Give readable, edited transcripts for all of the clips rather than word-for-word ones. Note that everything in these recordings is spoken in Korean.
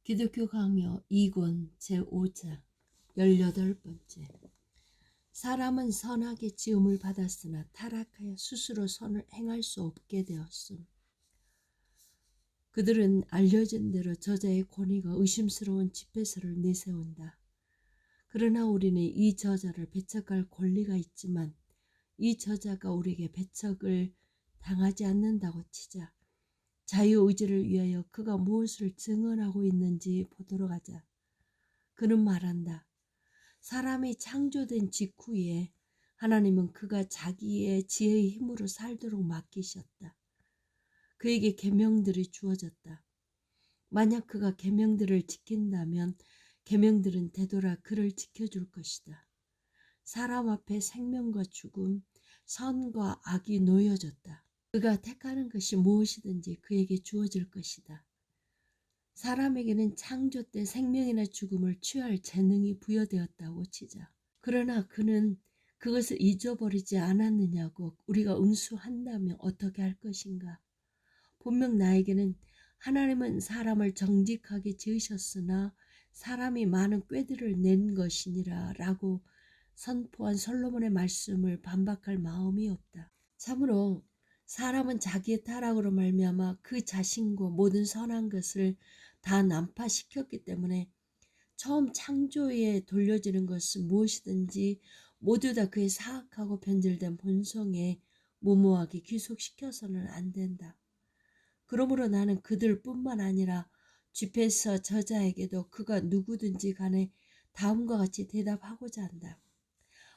기독교 강요 2권 제5장 18번째. 사람은 선하게 지음을 받았으나 타락하여 스스로 선을 행할 수 없게 되었음. 그들은 알려진 대로 저자의 권위가 의심스러운 집회서를 내세운다. 그러나 우리는 이 저자를 배척할 권리가 있지만 이 저자가 우리에게 배척을 당하지 않는다고 치자. 자유의지를 위하여 그가 무엇을 증언하고 있는지 보도록 하자. 그는 말한다. 사람이 창조된 직후에 하나님은 그가 자기의 지혜의 힘으로 살도록 맡기셨다. 그에게 계명들이 주어졌다. 만약 그가 계명들을 지킨다면 계명들은 되돌아 그를 지켜줄 것이다. 사람 앞에 생명과 죽음, 선과 악이 놓여졌다. 그가 택하는 것이 무엇이든지 그에게 주어질 것이다. 사람에게는 창조 때 생명이나 죽음을 취할 재능이 부여되었다고 치자. 그러나 그는 그것을 잊어버리지 않았느냐고 우리가 응수한다면 어떻게 할 것인가? 분명 나에게는 하나님은 사람을 정직하게 지으셨으나 사람이 많은 꾀들을 낸 것이니라 라고 선포한 솔로몬의 말씀을 반박할 마음이 없다. 참으로 사람은 자기의 타락으로 말미암아 그 자신과 모든 선한 것을 다 난파시켰기 때문에 처음 창조에 돌려지는 것은 무엇이든지 모두 다 그의 사악하고 변질된 본성에 무모하게 귀속시켜서는 안 된다. 그러므로 나는 그들뿐만 아니라 집회서 저자에게도 그가 누구든지 간에 다음과 같이 대답하고자 한다.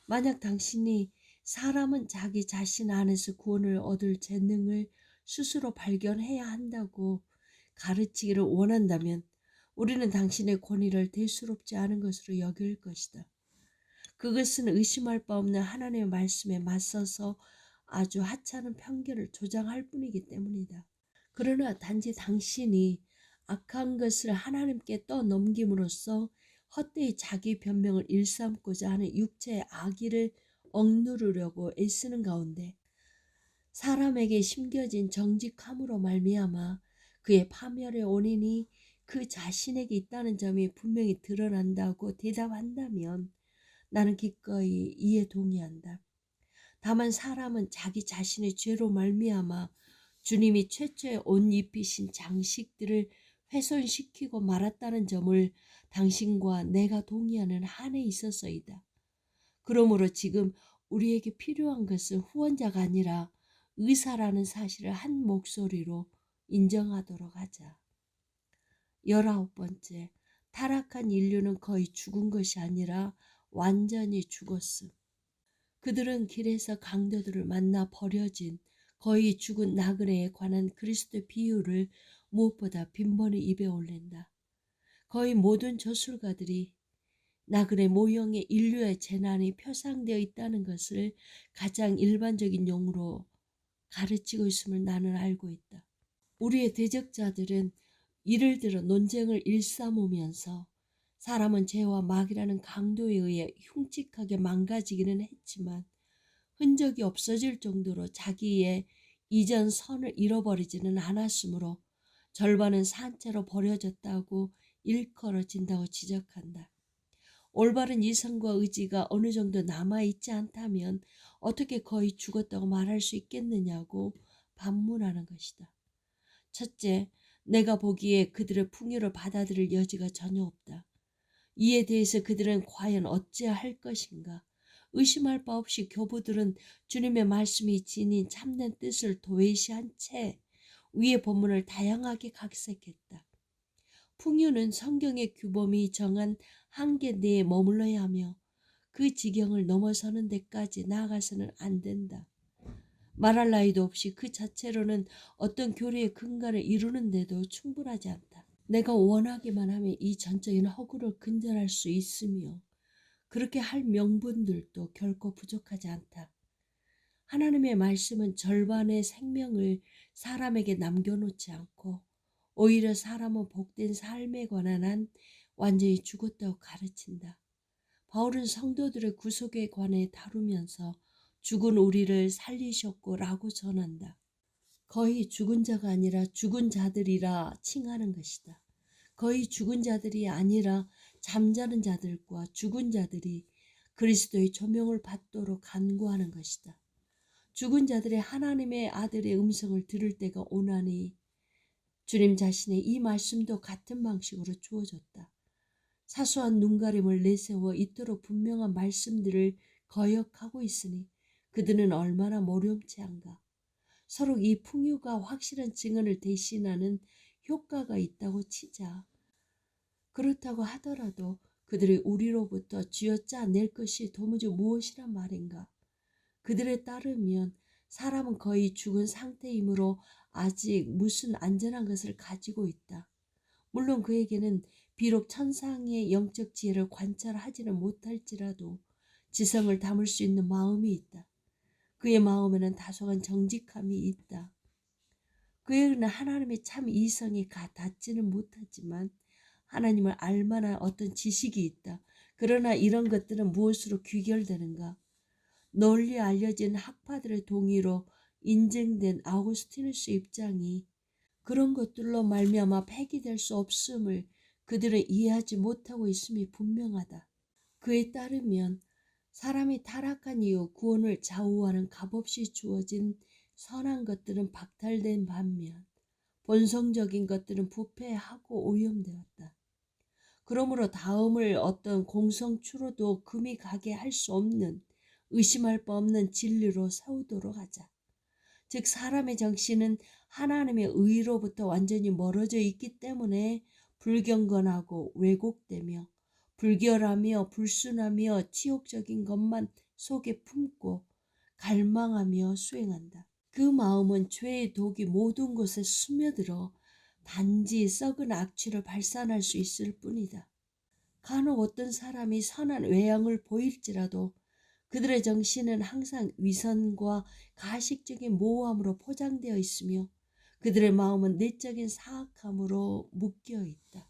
만약 당신이 사람은 자기 자신 안에서 구원을 얻을 재능을 스스로 발견해야 한다고 가르치기를 원한다면 우리는 당신의 권위를 대수롭지 않은 것으로 여길 것이다. 그것은 의심할 바 없는 하나님의 말씀에 맞서서 아주 하찮은 편견을 조장할 뿐이기 때문이다. 그러나 단지 당신이 악한 것을 하나님께 떠넘김으로써 헛되이 자기 변명을 일삼고자 하는 육체의 악의를 억누르려고 애쓰는 가운데 사람에게 심겨진 정직함으로 말미암아 그의 파멸의 원인이 그 자신에게 있다는 점이 분명히 드러난다고 대답한다면 나는 기꺼이 이에 동의한다. 다만 사람은 자기 자신의 죄로 말미암아 주님이 최초의 옷 입히신 장식들을 훼손시키고 말았다는 점을 당신과 내가 동의하는 한에 있어서이다. 그러므로 지금 우리에게 필요한 것은 후원자가 아니라 의사라는 사실을 한 목소리로 인정하도록 하자. 19번째, 타락한 인류는 거의 죽은 것이 아니라 완전히 죽었음. 그들은 길에서 강도들을 만나 버려진 거의 죽은 나그네에 관한 그리스도의 비유를 무엇보다 빈번히 입에 올린다. 거의 모든 저술가들이 나그네 모형의 인류의 재난이 표상되어 있다는 것을 가장 일반적인 용어로 가르치고 있음을 나는 알고 있다. 우리의 대적자들은 이를 들어 논쟁을 일삼으면서 사람은 죄와 마귀라는 강도에 의해 흉측하게 망가지기는 했지만 흔적이 없어질 정도로 자기의 이전 선을 잃어버리지는 않았으므로 절반은 산채로 버려졌다고 일컬어진다고 지적한다. 올바른 이성과 의지가 어느 정도 남아있지 않다면 어떻게 거의 죽었다고 말할 수 있겠느냐고 반문하는 것이다. 첫째, 내가 보기에 그들의 풍요를 받아들일 여지가 전혀 없다. 이에 대해서 그들은 과연 어찌할 것인가? 의심할 바 없이 교부들은 주님의 말씀이 지닌 참된 뜻을 도외시한 채 위의 본문을 다양하게 각색했다. 풍요는 성경의 규범이 정한 한계 내에 머물러야 하며 그 지경을 넘어서는 데까지 나아가서는 안 된다. 말할 나위도 없이 그 자체로는 어떤 교리의 근간을 이루는데도 충분하지 않다. 내가 원하기만 하면 이 전적인 허구를 근절할 수 있으며 그렇게 할 명분들도 결코 부족하지 않다. 하나님의 말씀은 절반의 생명을 사람에게 남겨놓지 않고 오히려 사람은 복된 삶에 관한 한 완전히 죽었다고 가르친다. 바울은 성도들의 구속에 관해 다루면서 죽은 우리를 살리셨고 라고 전한다. 거의 죽은 자가 아니라 죽은 자들이라 칭하는 것이다. 거의 죽은 자들이 아니라 잠자는 자들과 죽은 자들이 그리스도의 조명을 받도록 간구하는 것이다. 죽은 자들이 하나님의 아들의 음성을 들을 때가 오나니 주님 자신의 이 말씀도 같은 방식으로 주어졌다. 사소한 눈가림을 내세워 이토록 분명한 말씀들을 거역하고 있으니 그들은 얼마나 모렴치한가. 서로 이 풍요가 확실한 증언을 대신하는 효과가 있다고 치자. 그렇다고 하더라도 그들이 우리로부터 쥐어짜낼 것이 도무지 무엇이란 말인가. 그들에 따르면 사람은 거의 죽은 상태이므로 아직 무슨 안전한 것을 가지고 있다. 물론 그에게는 비록 천상의 영적 지혜를 관찰하지는 못할지라도 지성을 담을 수 있는 마음이 있다. 그의 마음에는 다소간 정직함이 있다. 그에게는 하나님의 참 이성에 닿지는 못하지만 하나님을 알만한 어떤 지식이 있다. 그러나 이런 것들은 무엇으로 귀결되는가? 널리 알려진 학파들의 동의로 인증된 아우구스티누스 입장이 그런 것들로 말미암아 폐기될 수 없음을 그들은 이해하지 못하고 있음이 분명하다. 그에 따르면 사람이 타락한 이후 구원을 좌우하는 값없이 주어진 선한 것들은 박탈된 반면 본성적인 것들은 부패하고 오염되었다. 그러므로 다음을 어떤 공성추로도 금이 가게 할 수 없는 의심할 바 없는 진리로 세우도록 하자. 즉 사람의 정신은 하나님의 의로부터 완전히 멀어져 있기 때문에 불경건하고 왜곡되며 불결하며 불순하며 치욕적인 것만 속에 품고 갈망하며 수행한다. 그 마음은 죄의 독이 모든 곳에 스며들어 단지 썩은 악취를 발산할 수 있을 뿐이다. 간혹 어떤 사람이 선한 외양을 보일지라도 그들의 정신은 항상 위선과 가식적인 모호함으로 포장되어 있으며 그들의 마음은 내적인 사악함으로 묶여 있다.